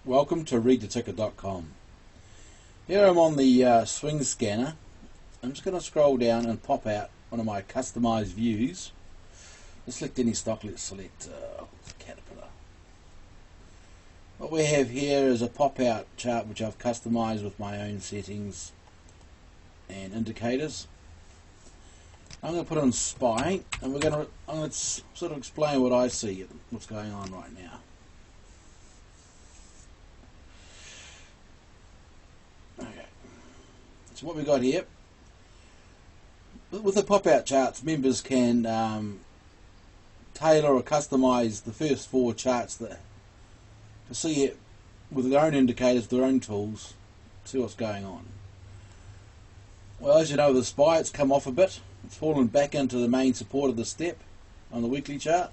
Welcome to readtheticker.com. Here I'm on the swing scanner. I'm just going to scroll down and pop out one of my customized views. Let's select any stock. Let's select Caterpillar. What we have here is a pop out chart which I've customized with my own settings and indicators. I'm going to put on SPY, and I'm going to sort of explain what I see, what's going on right now. Okay, so what we got here, with the pop-out charts, members can tailor or customize the first four charts to see it with their own indicators, their own tools, see what's going on. Well, as you know, with the SPY, it's come off a bit. It's fallen back into the main support of the step on the weekly chart.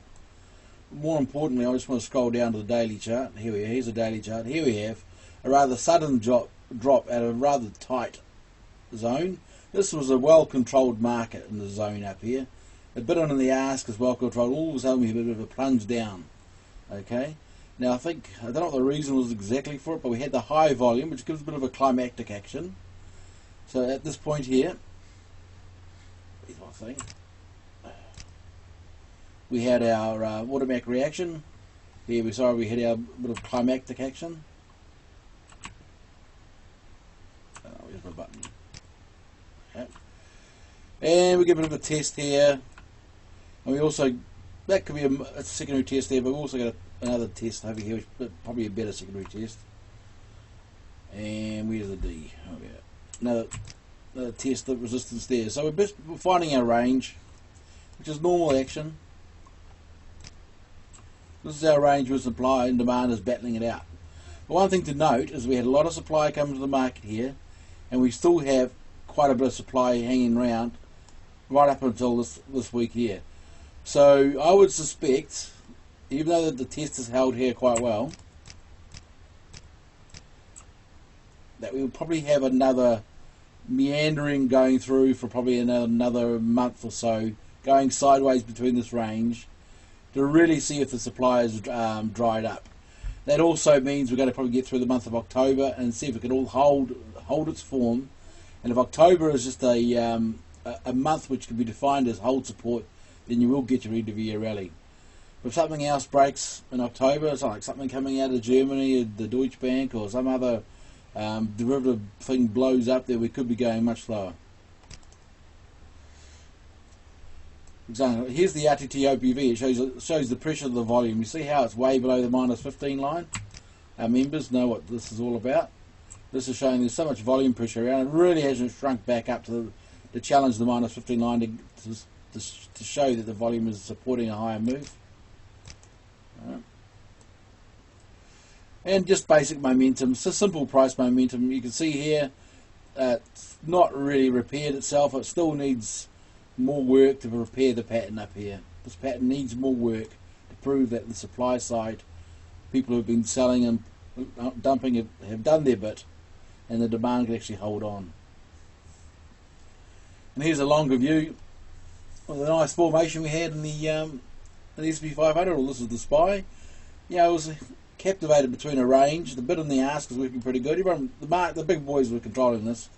More importantly, I just want to scroll down to the daily chart. Here's a daily chart. Here we have a rather sudden drop out of a rather tight zone. This was a well-controlled market in the zone up here. A bit on the ask is well controlled. All of a sudden we have a bit of a plunge down. Okay. Now I don't know what the reason was exactly for it, but we had the high volume, which gives a bit of a climactic action. So at this point here, here's my thing. We had our automatic reaction. Here we had our bit of climactic action. Where's my button? Okay. And we get a bit of a test here. And we also, that could be a secondary test there, but we've also got another test over here, which is probably a better secondary test. And where's the D? Oh yeah. Another test of resistance there. So we're finding our range, which is normal action. This is our range where supply and demand is battling it out. But one thing to note is we had a lot of supply come to the market here, and we still have quite a bit of supply hanging around right up until this week here. So I would suspect, even though the test has held here quite well, that we will probably have another meandering going through for probably another month or so, going sideways between this range to really see if the supply is dried up. That also means we're going to probably get through the month of October and see if it can all hold its form. And if October is just a month which can be defined as hold support, then you will get your end of year rally. If something else breaks in October, it's like something coming out of Germany, the Deutsche Bank, or some other derivative thing blows up there, we could be going much lower. Example, here's the RTT OPV. It shows the pressure of the volume. You see how it's way below the -15 line? Our members know what this is all about. This is showing there's so much volume pressure around. It really hasn't shrunk back up to challenge the -15 line to show that the volume is supporting a higher move. Right. And just basic momentum, it's a simple price momentum. You can see here it's not really repaired itself. It still needs more work to repair the pattern up here. This pattern needs more work to prove that the supply side, people who have been selling and dumping it, have done their bit, and the demand can actually hold on. And here's a longer view of the nice formation we had in the SP500. Well, this is the SPY. Yeah, it was captivated between a range. The bid on the ask was working pretty good. Everyone, the big boys were controlling this,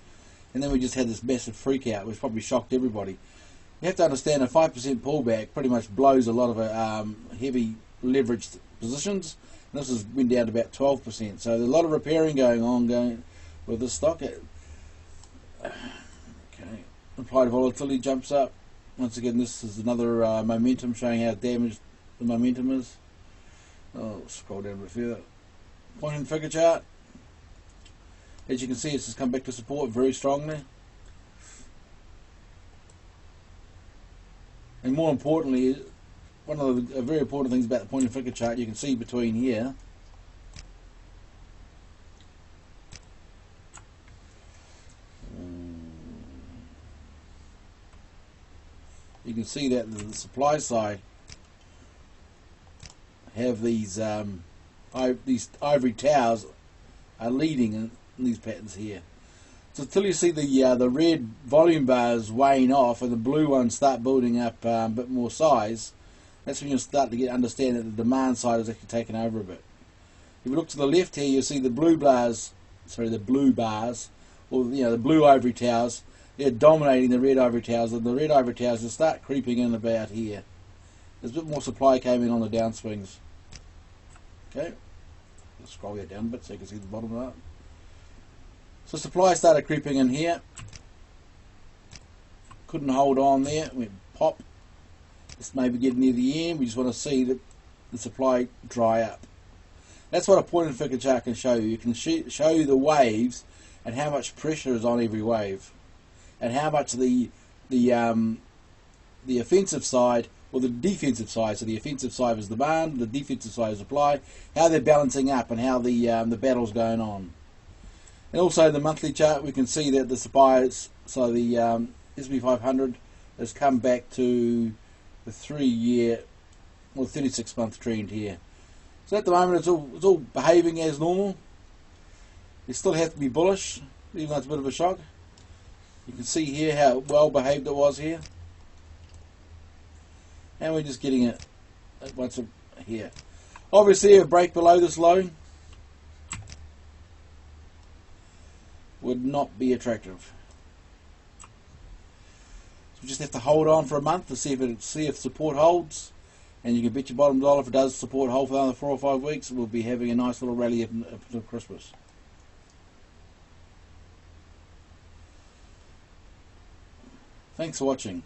and then we just had this massive freak out, which probably shocked everybody. You have to understand a 5% pullback pretty much blows a lot of heavy leveraged positions. And this has been down to about 12%. So there's a lot of repairing going on with this stock. Okay, implied volatility jumps up. Once again, this is another momentum showing how damaged the momentum is. I'll scroll down a bit further. Point and figure chart. As you can see, it's just come back to support very strongly. And more importantly, one of the very important things about the point and figure chart, you can see between here, you can see that the supply side have these ivory towers are leading in these patterns here. So until you see the red volume bars wane off and the blue ones start building up a bit more size, that's when you'll start to understand that the demand side is actually taken over a bit. If you look to the left here, you'll see the blue bars, or the blue ivory towers. They're dominating the red ivory towers, and the red ivory towers will start creeping in about here. There's a bit more supply came in on the downswings. Okay, let's scroll that down a bit so you can see the bottom of that. So supply started creeping in here. Couldn't hold on there. Went pop. This may be getting near the end. We just want to see the supply dry up. That's what a point and figure chart can show you. You can show you the waves and how much pressure is on every wave, and how much the offensive side or the defensive side. So the offensive side is demand, the defensive side is supply. How they're balancing up and how the battle's going on. And also in the monthly chart, we can see that the supply, so the SP500 has come back to the 3-year or 36-month trend here. So at the moment it's all behaving as normal. You still have to be bullish, even though it's a bit of a shock. You can see here how well behaved it was here. And we're just getting it once here. Obviously a break below this low would not be attractive. So we just have to hold on for a month to see if support holds. And you can bet your bottom dollar if it does support hold for another 4 or 5 weeks, we'll be having a nice little rally up until Christmas. Thanks for watching.